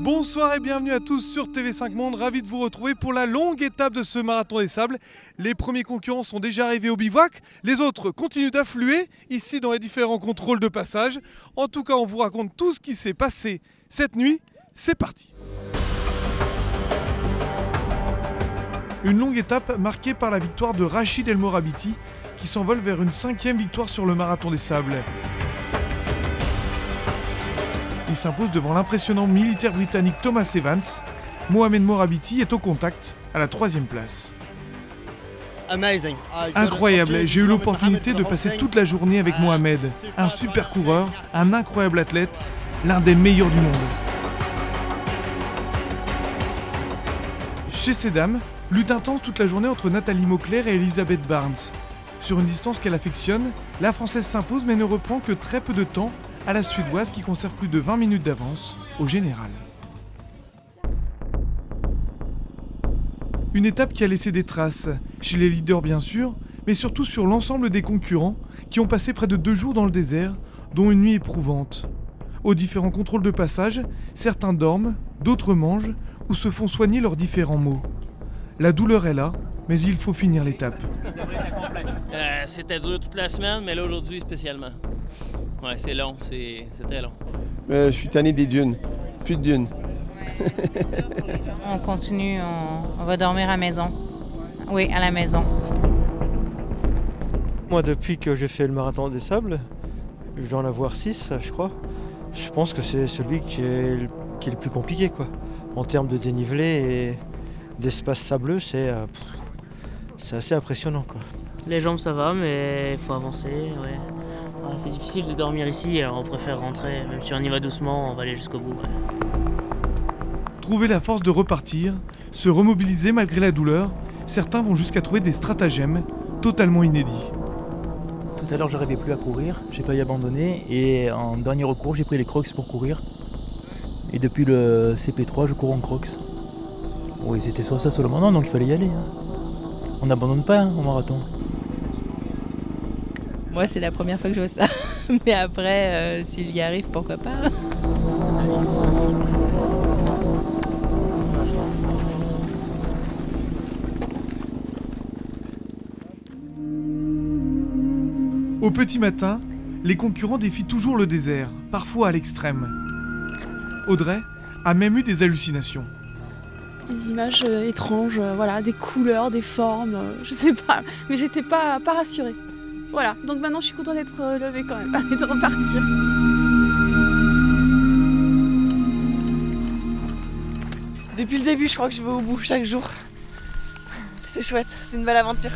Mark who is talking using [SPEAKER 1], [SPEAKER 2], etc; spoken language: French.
[SPEAKER 1] Bonsoir et bienvenue à tous sur TV5 Monde, ravi de vous retrouver pour la longue étape de ce marathon des sables. Les premiers concurrents sont déjà arrivés au bivouac, les autres continuent d'affluer ici dans les différents contrôles de passage. En tout cas, on vous raconte tout ce qui s'est passé cette nuit, c'est parti. Une longue étape marquée par la victoire de Rachid El Morabiti qui s'envole vers une 5e victoire sur le marathon des sables. Il s'impose devant l'impressionnant militaire britannique Thomas Evans. Mohamed Morabiti est au contact à la 3e place. Incroyable, j'ai eu l'opportunité de passer toute la journée avec Mohamed. Un super coureur, un incroyable athlète, l'un des meilleurs du monde. Chez ces dames, lutte intense toute la journée entre Nathalie Mauclair et Elisabeth Barnes. Sur une distance qu'elle affectionne, la Française s'impose mais ne reprend que très peu de temps à la Suédoise qui conserve plus de 20 minutes d'avance au général. Une étape qui a laissé des traces, chez les leaders bien sûr, mais surtout sur l'ensemble des concurrents qui ont passé près de 2 jours dans le désert, dont une nuit éprouvante. Aux différents contrôles de passage, certains dorment, d'autres mangent ou se font soigner leurs différents maux. La douleur est là, mais il faut finir l'étape.
[SPEAKER 2] C'était dur toute la semaine, mais là aujourd'hui spécialement. Ouais, c'est long, c'est très long.
[SPEAKER 3] Je suis tanné des dunes, plus de dunes.
[SPEAKER 4] On continue, on va dormir à la maison. Oui, à la maison.
[SPEAKER 5] Moi, depuis que j'ai fait le marathon des sables, je dois en avoir 6, je crois. Je pense que c'est celui qui est le plus compliqué, quoi. En termes de dénivelé et d'espace sableux, c'est assez impressionnant, quoi.
[SPEAKER 2] Les jambes ça va, mais il faut avancer, ouais. Ouais, c'est difficile de dormir ici, alors on préfère rentrer. Même si on y va doucement, on va aller jusqu'au bout. Ouais.
[SPEAKER 1] Trouver la force de repartir, se remobiliser malgré la douleur, certains vont jusqu'à trouver des stratagèmes totalement inédits.
[SPEAKER 6] Tout à l'heure, j'arrivais plus à courir, j'ai failli abandonner et en dernier recours, j'ai pris les Crocs pour courir. Et depuis le CP3, je cours en Crocs. Oui, c'était soit ça, soit le marathon, donc il fallait y aller. On n'abandonne pas au marathon.
[SPEAKER 4] Moi, c'est la première fois que je vois ça. Mais après, s'il y arrive, pourquoi pas.
[SPEAKER 1] Au petit matin, les concurrents défient toujours le désert, parfois à l'extrême. Audrey a même eu des hallucinations.
[SPEAKER 7] Des images étranges, voilà, des couleurs, des formes, je sais pas, mais j'étais pas rassurée. Voilà, donc maintenant je suis contente d'être levée quand même et de repartir.
[SPEAKER 8] Depuis le début, je crois que je vais au bout chaque jour. C'est chouette, c'est une belle aventure.